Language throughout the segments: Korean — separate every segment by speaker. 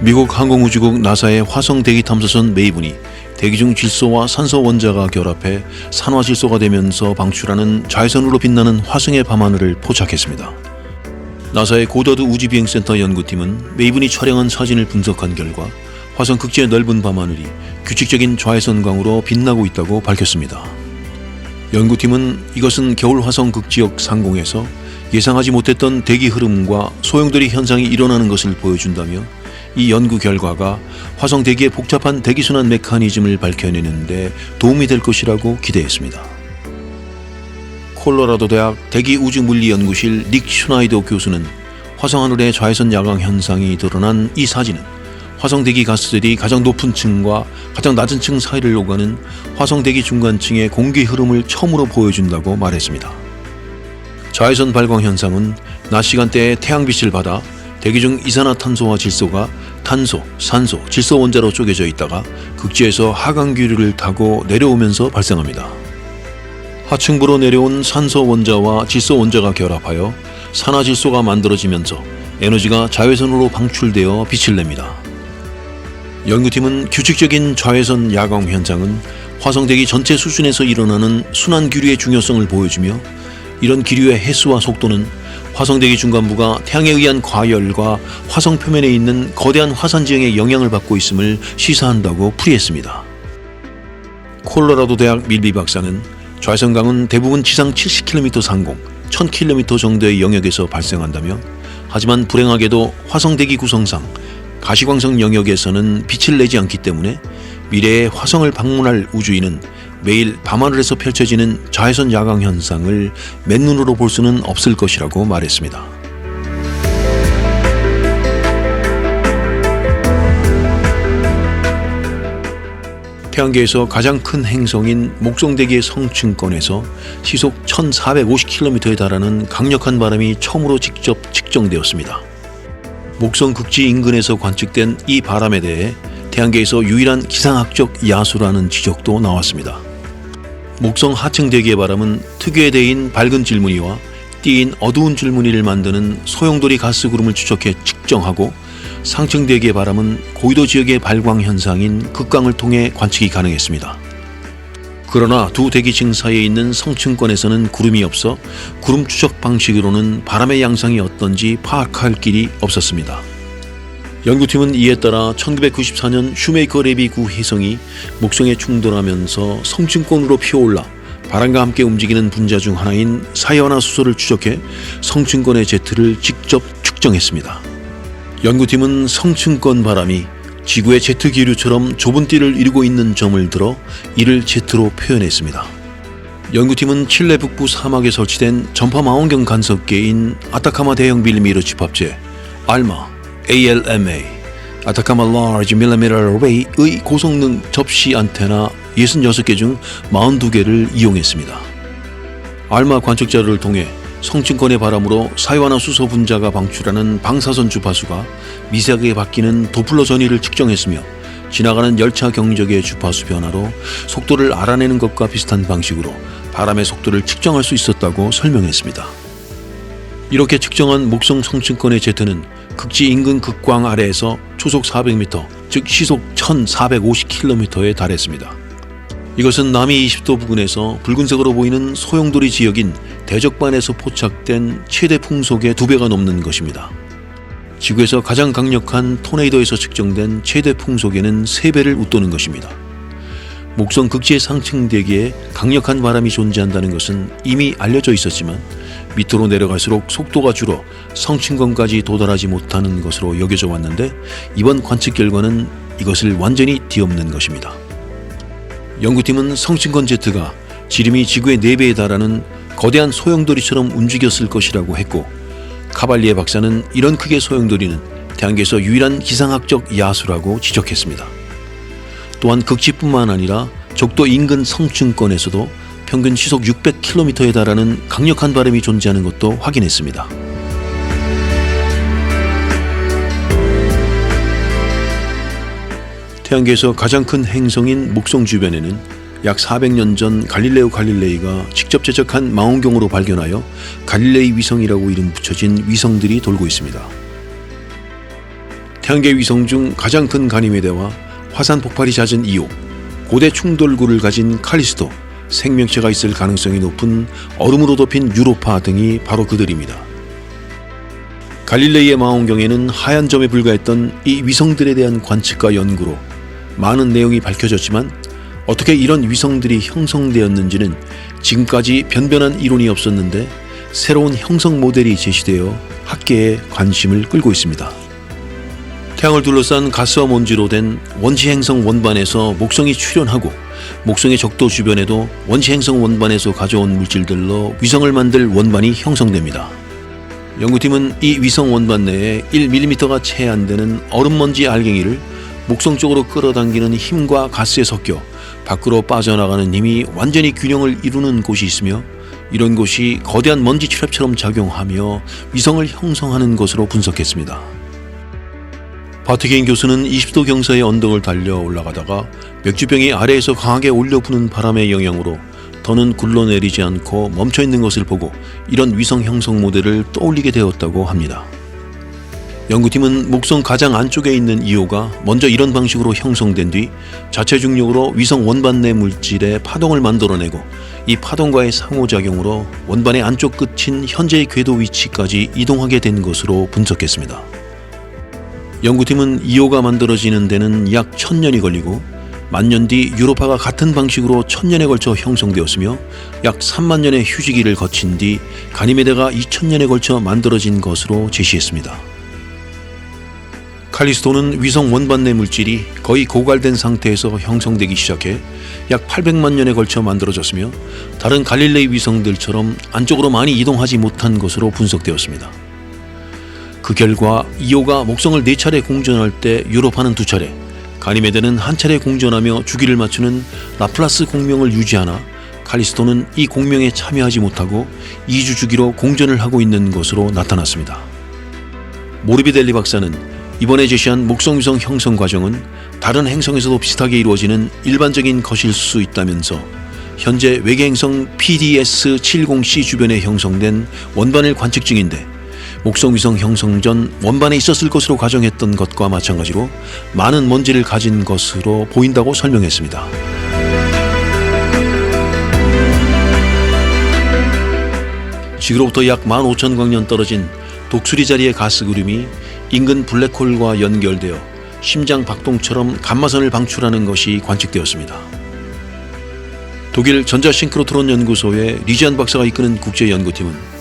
Speaker 1: 미국 항공우주국 나사의 화성 대기 탐사선 메이븐이 대기 중 질소와 산소 원자가 결합해 산화질소가 되면서 방출하는 자외선으로 빛나는 화성의 밤하늘을 포착했습니다. 나사의 고더드 우주비행센터 연구팀은 메이븐이 촬영한 사진을 분석한 결과 화성 극지의 넓은 밤하늘이 규칙적인 자외선광으로 빛나고 있다고 밝혔습니다. 연구팀은 이것은 겨울 화성 극지역 상공에서 예상하지 못했던 대기 흐름과 소용돌이 현상이 일어나는 것을 보여준다며 이 연구 결과가 화성 대기의 복잡한 대기순환 메커니즘을 밝혀내는 데 도움이 될 것이라고 기대했습니다. 콜로라도 대학 대기우주물리연구실 닉 슈나이더 교수는 화성 하늘의 자외선 야광 현상이 드러난 이 사진은 화성 대기 가스들이 가장 높은 층과 가장 낮은 층 사이를 오가는 화성 대기 중간층의 공기 흐름을 처음으로 보여준다고 말했습니다. 자외선 발광 현상은 낮 시간대에 태양빛을 받아 대기 중 이산화탄소와 질소가 탄소, 산소, 질소 원자로 쪼개져 있다가 극지에서 하강기류를 타고 내려오면서 발생합니다. 하층부로 내려온 산소 원자와 질소 원자가 결합하여 산화질소가 만들어지면서 에너지가 자외선으로 방출되어 빛을 냅니다. 연구팀은 규칙적인 자외선 야광 현상은 화성 대기 전체 수준에서 일어나는 순환 기류의 중요성을 보여주며 이런 기류의 횟수와 속도는 화성 대기 중간부가 태양에 의한 과열과 화성 표면에 있는 거대한 화산 지형의 영향을 받고 있음을 시사한다고 풀이했습니다. 콜로라도 대학 밀비 박사는 자외선광은 대부분 지상 70km 상공, 1000km 정도의 영역에서 발생한다며 하지만 불행하게도 화성 대기 구성상 가시광선 영역에서는 빛을 내지 않기 때문에 미래의 화성을 방문할 우주인은 매일 밤하늘에서 펼쳐지는 자외선 야광 현상을 맨눈으로 볼 수는 없을 것이라고 말했습니다. 태양계에서 가장 큰 행성인 목성대기의 성층권에서 시속 1450km에 달하는 강력한 바람이 처음으로 직접 측정되었습니다. 목성 극지 인근에서 관측된 이 바람에 대해 태양계에서 유일한 기상학적 야수라는 지적도 나왔습니다. 목성 하층 대기의 바람은 특유의 대인 밝은 줄무늬와 띠인 어두운 줄무늬를 만드는 소용돌이 가스 구름을 추적해 측정하고 상층 대기의 바람은 고위도 지역의 발광 현상인 극광을 통해 관측이 가능했습니다. 그러나 두 대기층 사이에 있는 성층권에서는 구름이 없어 구름 추적 방식으로는 바람의 양상이 어떤지 파악할 길이 없었습니다. 연구팀은 이에 따라 1994년 슈메이커 레비 9 혜성이 목성에 충돌하면서 성층권으로 피어올라 바람과 함께 움직이는 분자 중 하나인 사이완화수소를 추적해 성층권의 제트를 직접 측정했습니다. 연구팀은 성층권 바람이 지구의 제트 기류처럼 좁은 띠를 이루고 있는 점을 들어 이를 제트로 표현했습니다. 연구팀은 칠레 북부 사막에 설치된 전파 망원경 간섭계인 아타카마 대형 밀리미터 집합체 ALMA 아타카마 Large Millimeter Array의 고성능 접시 안테나 66개 중 42개를 이용했습니다. 알마 관측자를 통해 성층권의 바람으로 사이완화수소 분자가 방출하는 방사선 주파수가 미세하게 바뀌는 도플러 전위를 측정했으며 지나가는 열차 경적의 주파수 변화로 속도를 알아내는 것과 비슷한 방식으로 바람의 속도를 측정할 수 있었다고 설명했습니다. 이렇게 측정한 목성 성층권의 제트는 극지 인근 극광 아래에서 초속 400m, 즉 시속 1450km에 달했습니다. 이것은 남이 20도 부근에서 붉은색으로 보이는 소용돌이 지역인 대적반에서 포착된 최대 풍속의 2배가 넘는 것입니다. 지구에서 가장 강력한 토네이도에서 측정된 최대 풍속에는 3배를 웃도는 것입니다. 목성 극지의 상층 대기에 강력한 바람이 존재한다는 것은 이미 알려져 있었지만 밑으로 내려갈수록 속도가 줄어 성층권까지 도달하지 못하는 것으로 여겨져 왔는데 이번 관측 결과는 이것을 완전히 뒤엎는 것입니다. 연구팀은 성층권 제트가 지름이 지구의 4배에 달하는 거대한 소용돌이처럼 움직였을 것이라고 했고 카발리에 박사는 이런 크기의 소용돌이는 태양계에서 유일한 기상학적 야수라고 지적했습니다. 또한 극지뿐만 아니라 적도 인근 성층권에서도 평균 시속 600km에 달하는 강력한 바람이 존재하는 것도 확인했습니다. 태양계에서 가장 큰 행성인 목성 주변에는 약 400년 전 갈릴레오 갈릴레이가 직접 제작한 망원경으로 발견하여 갈릴레이 위성이라고 이름 붙여진 위성들이 돌고 있습니다. 태양계 위성 중 가장 큰 가니메데와 화산 폭발이 잦은 이오, 고대 충돌구를 가진 칼리스토, 생명체가 있을 가능성이 높은 얼음으로 덮인 유로파 등이 바로 그들입니다. 갈릴레이의 망원경에는 하얀 점에 불과했던 이 위성들에 대한 관측과 연구로 많은 내용이 밝혀졌지만 어떻게 이런 위성들이 형성되었는지는 지금까지 변변한 이론이 없었는데 새로운 형성 모델이 제시되어 학계의 관심을 끌고 있습니다. 태양을 둘러싼 가스와 먼지로 된 원시 행성 원반에서 목성이 출현하고 목성의 적도 주변에도 원시 행성 원반에서 가져온 물질들로 위성을 만들 원반이 형성됩니다. 연구팀은 이 위성 원반 내에 1mm가 채 안 되는 얼음먼지 알갱이를 목성 쪽으로 끌어당기는 힘과 가스에 섞여 밖으로 빠져나가는 힘이 완전히 균형을 이루는 곳이 있으며 이런 곳이 거대한 먼지 트랩처럼 작용하며 위성을 형성하는 것으로 분석했습니다. 바트게인 교수는 20도 경사의 언덕을 달려 올라가다가 맥주병이 아래에서 강하게 올려 부는 바람의 영향으로 더는 굴러내리지 않고 멈춰있는 것을 보고 이런 위성 형성 모델을 떠올리게 되었다고 합니다. 연구팀은 목성 가장 안쪽에 있는 이오가 먼저 이런 방식으로 형성된 뒤 자체 중력으로 위성 원반 내 물질의 파동을 만들어내고 이 파동과의 상호작용으로 원반의 안쪽 끝인 현재의 궤도 위치까지 이동하게 된 것으로 분석했습니다. 연구팀은 이오가 만들어지는 데는 약 1000년이 걸리고 만년 뒤 유로파가 같은 방식으로 1000년에 걸쳐 형성되었으며 약 3만 년의 휴지기를 거친 뒤 가니메데가 2000년에 걸쳐 만들어진 것으로 제시했습니다. 칼리스토는 위성 원반 내 물질이 거의 고갈된 상태에서 형성되기 시작해 약 800만 년에 걸쳐 만들어졌으며 다른 갈릴레이 위성들처럼 안쪽으로 많이 이동하지 못한 것으로 분석되었습니다. 그 결과 이오가 목성을 4차례 공전할 때 유로파는 2차례, 가니메데는 1차례 공전하며 주기를 맞추는 라플라스 공명을 유지하나 칼리스토는 이 공명에 참여하지 못하고 2주 주기로 공전을 하고 있는 것으로 나타났습니다. 모르비델리 박사는 이번에 제시한 목성위성 형성 과정은 다른 행성에서도 비슷하게 이루어지는 일반적인 것일 수 있다면서 현재 외계행성 PDS-70C 주변에 형성된 원반을 관측 중인데 목성위성 형성 전 원반에 있었을 것으로 가정했던 것과 마찬가지로 많은 먼지를 가진 것으로 보인다고 설명했습니다. 지구로부터 약 15,000광년 떨어진 독수리 자리의 가스 그림이 인근 블랙홀과 연결되어 심장 박동처럼 감마선을 방출하는 것이 관측되었습니다. 독일 전자싱크로트론 연구소의 리지안 박사가 이끄는 국제연구팀은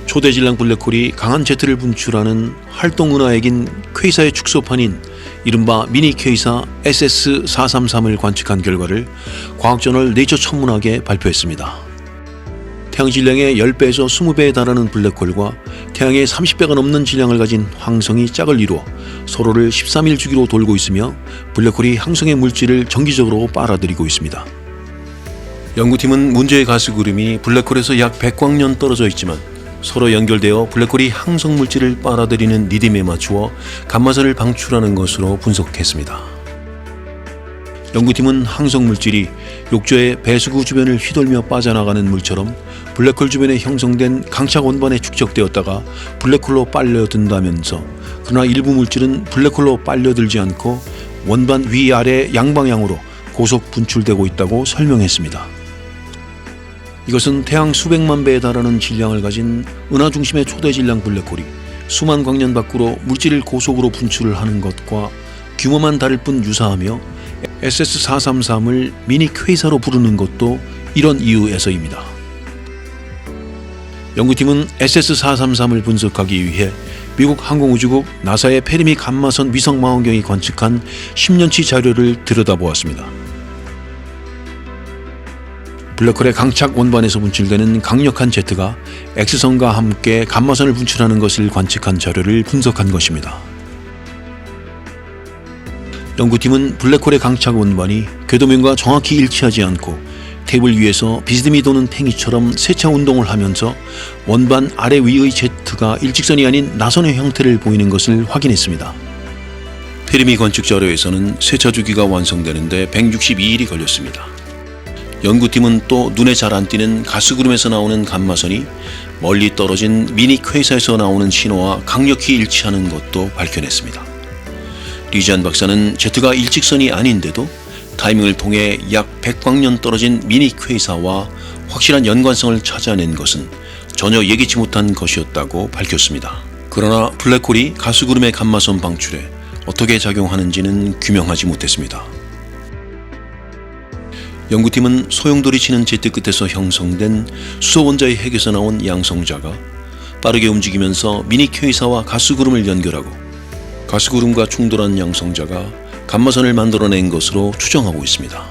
Speaker 1: 초대질량 블랙홀이 강한 제트를 분출하는 활동은하액인 퀘이사의 축소판인 이른바 미니 퀘이사 SS433을 관측한 결과를 과학저널 네이처 천문학에 발표했습니다. 태양 질량의 10배에서 20배에 달하는 블랙홀과 태양의 30배가 넘는 질량을 가진 항성이 짝을 이루어 서로를 13일 주기로 돌고 있으며 블랙홀이 항성의 물질을 정기적으로 빨아들이고 있습니다. 연구팀은 문제의 가스 구름이 블랙홀에서 약 100광년 떨어져 있지만 서로 연결되어 블랙홀이 항성 물질을 빨아들이는 리듬에 맞추어 감마선을 방출하는 것으로 분석했습니다. 연구팀은 항성 물질이 욕조의 배수구 주변을 휘돌며 빠져나가는 물처럼 블랙홀 주변에 형성된 강착 원반에 축적되었다가 블랙홀로 빨려든다면서 그러나 일부 물질은 블랙홀로 빨려들지 않고 원반 위아래 양방향으로 고속 분출되고 있다고 설명했습니다. 이것은 태양 수백만 배에 달하는 질량을 가진 은하 중심의 초대질량 블랙홀이 수만 광년 밖으로 물질을 고속으로 분출을 하는 것과 규모만 다를 뿐 유사하며 SS433을 미니 퀘이사로 부르는 것도 이런 이유에서입니다. 연구팀은 SS433을 분석하기 위해 미국 항공우주국 나사의 페르미 감마선 위성 망원경이 관측한 10년치 자료를 들여다보았습니다. 블랙홀의 강착 원반에서 분출되는 강력한 제트가 X선과 함께 감마선을 분출하는 것을 관측한 자료를 분석한 것입니다. 연구팀은 블랙홀의 강착 원반이 궤도면과 정확히 일치하지 않고 테이블 위에서 비스듬히 도는 팽이처럼 세차 운동을 하면서 원반 아래 위의 제트가 일직선이 아닌 나선의 형태를 보이는 것을 확인했습니다. 페르미 관측 자료에서는 세차 주기가 완성되는데 162일이 걸렸습니다. 연구팀은 또 눈에 잘 안 띄는 가스구름에서 나오는 감마선이 멀리 떨어진 미니 퀘이사에서 나오는 신호와 강력히 일치하는 것도 밝혀냈습니다. 리지안 박사는 Z가 일직선이 아닌데도 타이밍을 통해 약 100광년 떨어진 미니 퀘이사와 확실한 연관성을 찾아낸 것은 전혀 예기치 못한 것이었다고 밝혔습니다. 그러나 블랙홀이 가스구름의 감마선 방출에 어떻게 작용하는지는 규명하지 못했습니다. 연구팀은 소용돌이 치는 제트 끝에서 형성된 수소원자의 핵에서 나온 양성자가 빠르게 움직이면서 미니 퀘이사와 가스구름을 연결하고 가스구름과 충돌한 양성자가 감마선을 만들어낸 것으로 추정하고 있습니다.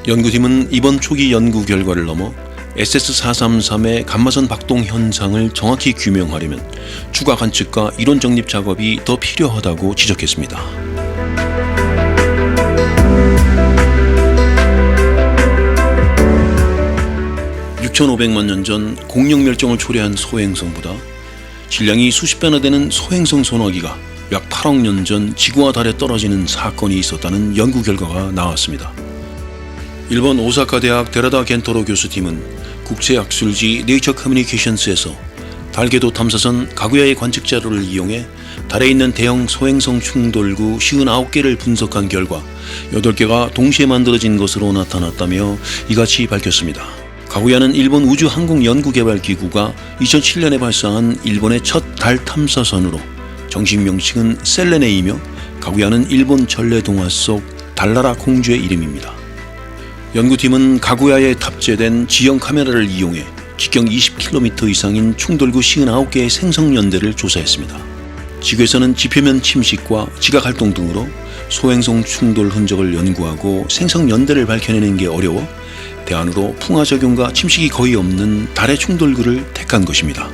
Speaker 1: 연구팀은 이번 초기 연구 결과를 넘어 SS433의 감마선 박동 현상을 정확히 규명하려면 추가 관측과 이론 정립 작업이 더 필요하다고 지적했습니다. 6,500만 년 전 공룡 멸종을 초래한 소행성보다 질량이 수십 배나 되는 소행성 소나기가 약 8억 년 전 지구와 달에 떨어지는 사건이 있었다는 연구 결과가 나왔습니다. 일본 오사카 대학 데라다 겐토로 교수팀은 국제학술지 네이처 커뮤니케이션스에서 달궤도 탐사선 가구야의 관측 자료를 이용해 달에 있는 대형 소행성 충돌구 59개를 분석한 결과 8개가 동시에 만들어진 것으로 나타났다며 이같이 밝혔습니다. 가구야는 일본 우주항공연구개발기구가 2007년에 발사한 일본의 첫 달 탐사선으로 정식 명칭은 셀레네이며 가구야는 일본 전래동화 속 달나라 공주의 이름입니다. 연구팀은 가구야에 탑재된 지형 카메라를 이용해 직경 20km 이상인 충돌구 59개의 생성연대를 조사했습니다. 지구에서는 지표면 침식과 지각활동 등으로 소행성 충돌 흔적을 연구하고 생성연대를 밝혀내는 게 어려워 대안으로 풍화작용과 침식이 거의 없는 달의 충돌구를 택한 것입니다.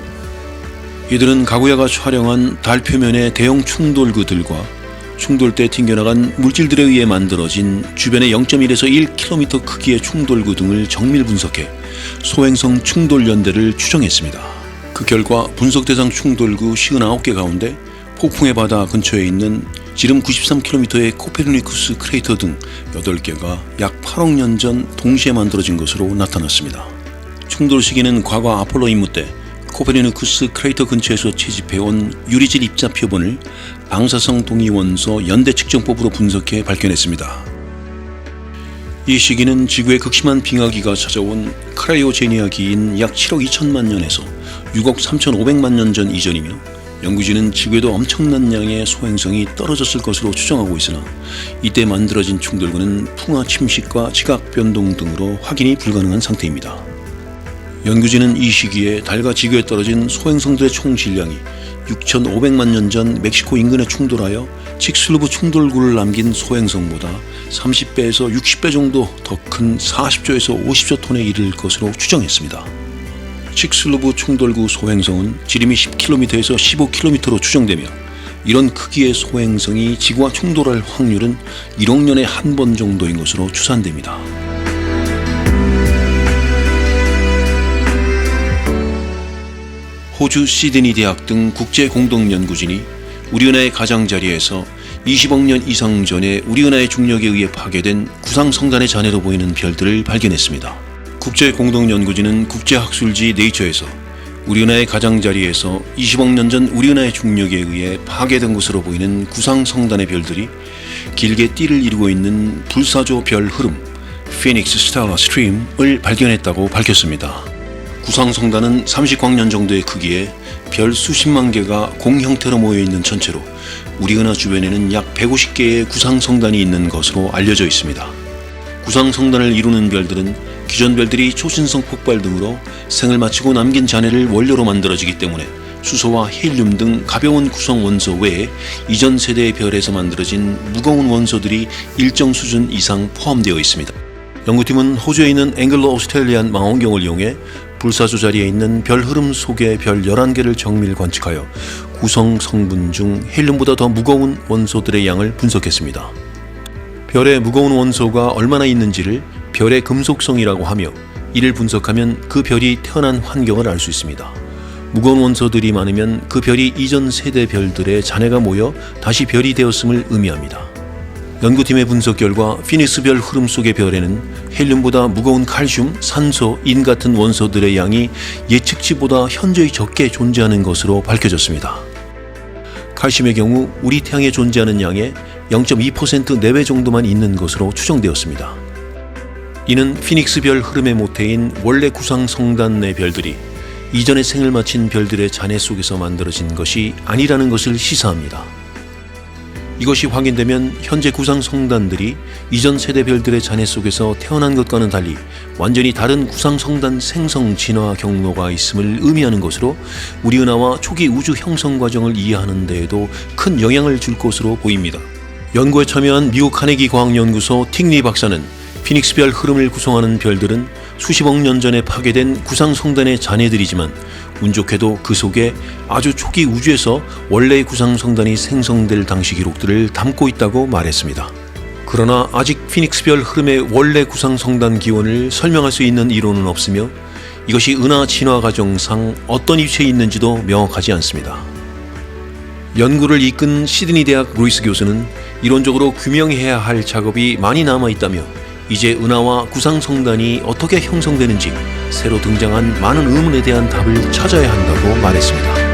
Speaker 1: 이들은 가구야가 촬영한 달 표면의 대형 충돌구들과 충돌 때 튕겨나간 물질들에 의해 만들어진 주변의 0.1에서 1km 크기의 충돌구 등을 정밀 분석해 소행성 충돌 연대를 추정했습니다. 그 결과 분석 대상 충돌구 59개 가운데 폭풍의 바다 근처에 있는 지름 93km의 코페르니쿠스 크레이터 등 8개가 약 8억 년 전 동시에 만들어진 것으로 나타났습니다. 충돌 시기는 과거 아폴로 임무 때 코페르니쿠스 크레이터 근처에서 채집해온 유리질 입자 표본을 방사성 동위원소 연대 측정법으로 분석해 발견했습니다. 이 시기는 지구의 극심한 빙하기가 찾아온 크라이오제니아기인 약 7억 2천만 년에서 6억 3,500만 년 전 이전이며 연구진은 지구에도 엄청난 양의 소행성이 떨어졌을 것으로 추정하고 있으나 이때 만들어진 충돌구는 풍화 침식과 지각 변동 등으로 확인이 불가능한 상태입니다. 연구진은 이 시기에 달과 지구에 떨어진 소행성들의 총 질량이 6,500만 년 전 멕시코 인근에 충돌하여 칙슬루브 충돌구를 남긴 소행성보다 30배에서 60배 정도 더 큰 40조에서 50조 톤에 이를 것으로 추정했습니다. 칙슬루브 충돌구 소행성은 지름이 10km에서 15km로 추정되며 이런 크기의 소행성이 지구와 충돌할 확률은 1억 년에 한 번 정도인 것으로 추산됩니다. 호주 시드니 대학 등 국제 공동 연구진이 우리 은하의 가장자리에서 20억 년 이상 전에 우리 은하의 중력에 의해 파괴된 구상 성단의 잔해로 보이는 별들을 발견했습니다. 국제 공동 연구진은 국제학술지 네이처에서 우리 은하의 가장자리에서 20억 년 전 우리 은하의 중력에 의해 파괴된 것으로 보이는 구상 성단의 별들이 길게 띠를 이루고 있는 불사조 별 흐름 피닉스 스텔라 스트림을 발견했다고 밝혔습니다. 구상 성단은 30광년 정도의 크기에 별 수십만 개가 공 형태로 모여있는 천체로 우리 은하 주변에는 약 150개의 구상 성단이 있는 것으로 알려져 있습니다. 구상 성단을 이루는 별들은 기존 별들이 초신성 폭발 등으로 생을 마치고 남긴 잔해를 원료로 만들어지기 때문에 수소와 헬륨 등 가벼운 구성 원소 외에 이전 세대의 별에서 만들어진 무거운 원소들이 일정 수준 이상 포함되어 있습니다. 연구팀은 호주에 있는 앵글로 오스트레일리안 망원경을 이용해 불사조 자리에 있는 별 흐름 속의 별 11개를 정밀 관측하여 구성 성분 중 헬륨보다 더 무거운 원소들의 양을 분석했습니다. 별의 무거운 원소가 얼마나 있는지를 별의 금속성이라고 하며 이를 분석하면 그 별이 태어난 환경을 알 수 있습니다. 무거운 원소들이 많으면 그 별이 이전 세대 별들의 잔해가 모여 다시 별이 되었음을 의미합니다. 연구팀의 분석 결과 피닉스 별 흐름 속의 별에는 헬륨보다 무거운 칼슘, 산소, 인 같은 원소들의 양이 예측치보다 현저히 적게 존재하는 것으로 밝혀졌습니다. 칼슘의 경우 우리 태양에 존재하는 양의 0.2% 내외 정도만 있는 것으로 추정되었습니다. 이는 피닉스별 흐름의 모태인 원래 구상성단 내 별들이 이전에 생을 마친 별들의 잔해 속에서 만들어진 것이 아니라는 것을 시사합니다. 이것이 확인되면 현재 구상성단들이 이전 세대 별들의 잔해 속에서 태어난 것과는 달리 완전히 다른 구상성단 생성 진화 경로가 있음을 의미하는 것으로 우리 은하와 초기 우주 형성 과정을 이해하는 데에도 큰 영향을 줄 것으로 보입니다. 연구에 참여한 미국 카네기 과학연구소 틱리 박사는 피닉스별 흐름을 구성하는 별들은 수십억 년 전에 파괴된 구상성단의 잔해들이지만 운 좋게도 그 속에 아주 초기 우주에서 원래의 구상성단이 생성될 당시 기록들을 담고 있다고 말했습니다. 그러나 아직 피닉스별 흐름의 원래 구상성단 기원을 설명할 수 있는 이론은 없으며 이것이 은하 진화 과정상 어떤 위치에 있는지도 명확하지 않습니다. 연구를 이끈 시드니 대학 루이스 교수는 이론적으로 규명해야 할 작업이 많이 남아있다며 이제 은하와 구상성단이 어떻게 형성되는지 새로 등장한 많은 의문에 대한 답을 찾아야 한다고 말했습니다.